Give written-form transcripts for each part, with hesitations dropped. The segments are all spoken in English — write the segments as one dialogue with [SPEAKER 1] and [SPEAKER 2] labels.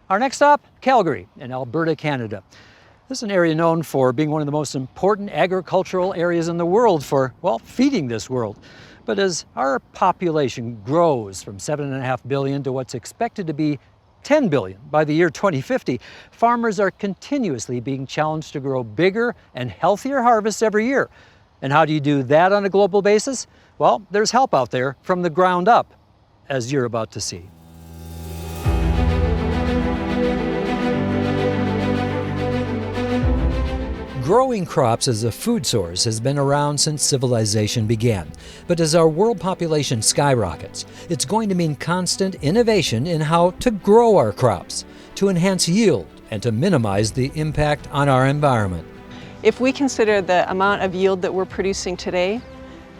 [SPEAKER 1] Our next stop, Calgary in Alberta, Canada. This is an area known for being one of the most important agricultural areas in the world for, well, feeding this world. But as our population grows from 7.5 billion to what's expected to be 10 billion by the year 2050, farmers are continuously being challenged to grow bigger and healthier harvests every year. And how do you do that on a global basis? Well, there's help out there from the ground up, as you're about to see. Growing crops as a food source has been around since civilization began. But as our world population skyrockets, it's going to mean constant innovation in how to grow our crops, to enhance yield, and to minimize the impact on our environment.
[SPEAKER 2] If we consider the amount of yield that we're producing today,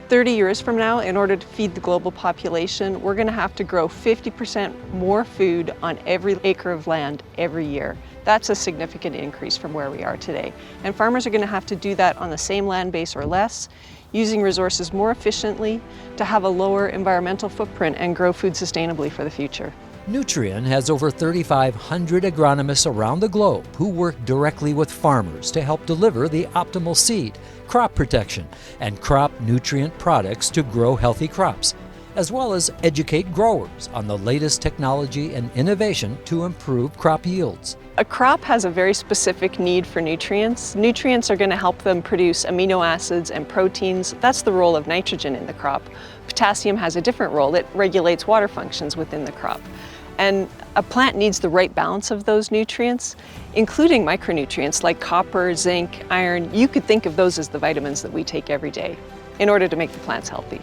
[SPEAKER 2] 30 years from now, in order to feed the global population, we're going to have to grow 50% more food on every acre of land every year. That's a significant increase from where we are today. And farmers are going to have to do that on the same land base or less, using resources more efficiently to have a lower environmental footprint and grow food sustainably for the future.
[SPEAKER 1] Nutrien has over 3,500 agronomists around the globe who work directly with farmers to help deliver the optimal seed, crop protection, and crop nutrient products to grow healthy crops, as well as educate growers on the latest technology and innovation to improve crop yields.
[SPEAKER 2] A crop has a very specific need for nutrients. Nutrients are going to help them produce amino acids and proteins. That's the role of nitrogen in the crop. Potassium has a different role. It regulates water functions within the crop. And a plant needs the right balance of those nutrients, including micronutrients like copper, zinc, iron. You could think of those as the vitamins that we take every day in order to make the plants healthy.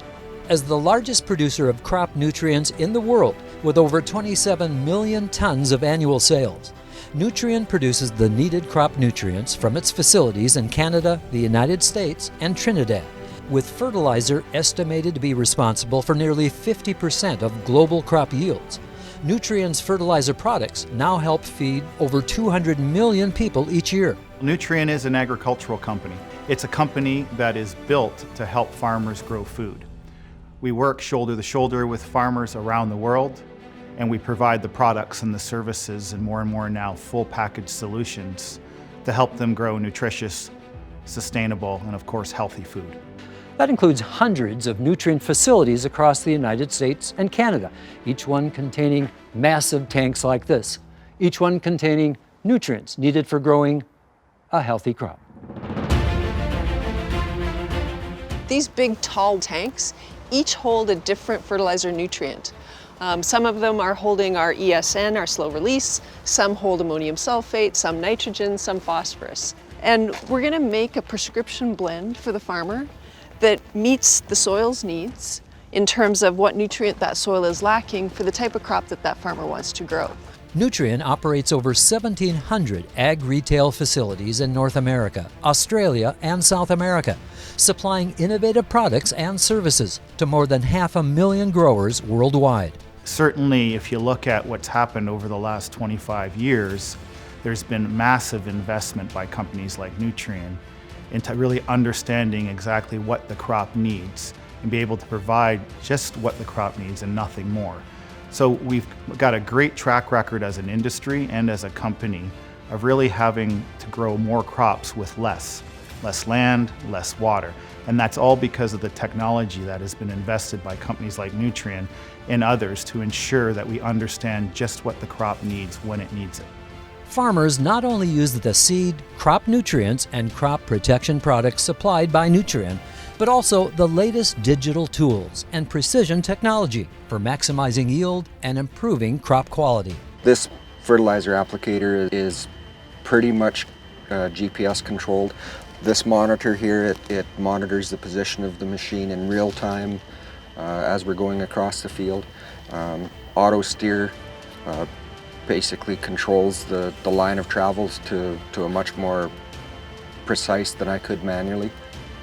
[SPEAKER 1] As the largest producer of crop nutrients in the world, with over 27 million tons of annual sales, Nutrien produces the needed crop nutrients from its facilities in Canada, the United States, and Trinidad, with fertilizer estimated to be responsible for nearly 50% of global crop yields. Nutrien's fertilizer products now help feed over 200 million people each year.
[SPEAKER 3] Nutrien is an agricultural company. It's a company that is built to help farmers grow food. We work shoulder to shoulder with farmers around the world, and we provide the products and the services and more now full package solutions to help them grow nutritious, sustainable, and of course healthy food.
[SPEAKER 1] That includes hundreds of Nutrien facilities across the United States and Canada, each one containing massive tanks like this, each one containing nutrients needed for growing a healthy crop.
[SPEAKER 2] These big tall tanks each hold a different fertilizer nutrient. Some of them are holding our ESN, our slow release, some hold ammonium sulfate, some nitrogen, some phosphorus. And we're going to make a prescription blend for the farmer that meets the soil's needs in terms of what nutrient that soil is lacking for the type of crop that that farmer wants to grow.
[SPEAKER 1] Nutrien operates over 1,700 ag retail facilities in North America, Australia, and South America, supplying innovative products and services to more than 500,000 growers worldwide.
[SPEAKER 3] Certainly, if you look at what's happened over the last 25 years, there's been massive investment by companies like Nutrien into really understanding exactly what the crop needs and be able to provide just what the crop needs and nothing more. So we've got a great track record as an industry and as a company of really having to grow more crops with less land, less water. And that's all because of the technology that has been invested by companies like Nutrien and others to ensure that we understand just what the crop needs when it needs it.
[SPEAKER 1] Farmers not only use the seed, crop nutrients, and crop protection products supplied by Nutrien, but also the latest digital tools and precision technology for maximizing yield and improving crop quality.
[SPEAKER 4] This fertilizer applicator is pretty much GPS controlled. This monitor here, it monitors the position of the machine in real time as we're going across the field. Auto steer basically controls the line of travels to a much more precise than I could manually.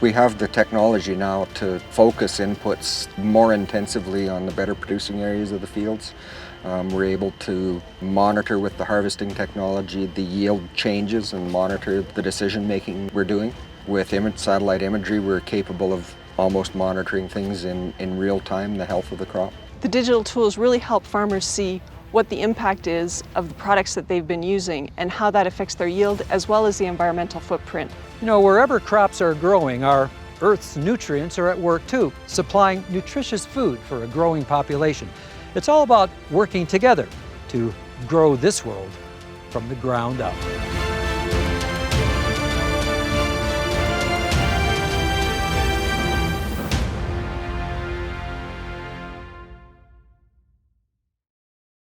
[SPEAKER 4] We have the technology now to focus inputs more intensively on the better producing areas of the fields. We're able to monitor with the harvesting technology the yield changes and monitor the decision making we're doing. With satellite imagery, we're capable of almost monitoring things in real time, the health of the crop.
[SPEAKER 2] The digital tools really help farmers see what the impact is of the products that they've been using and how that affects their yield as well as the environmental footprint.
[SPEAKER 1] You know, wherever crops are growing, our Earth's nutrients are at work too, supplying nutritious food for a growing population. It's all about working together to grow this world from the ground up.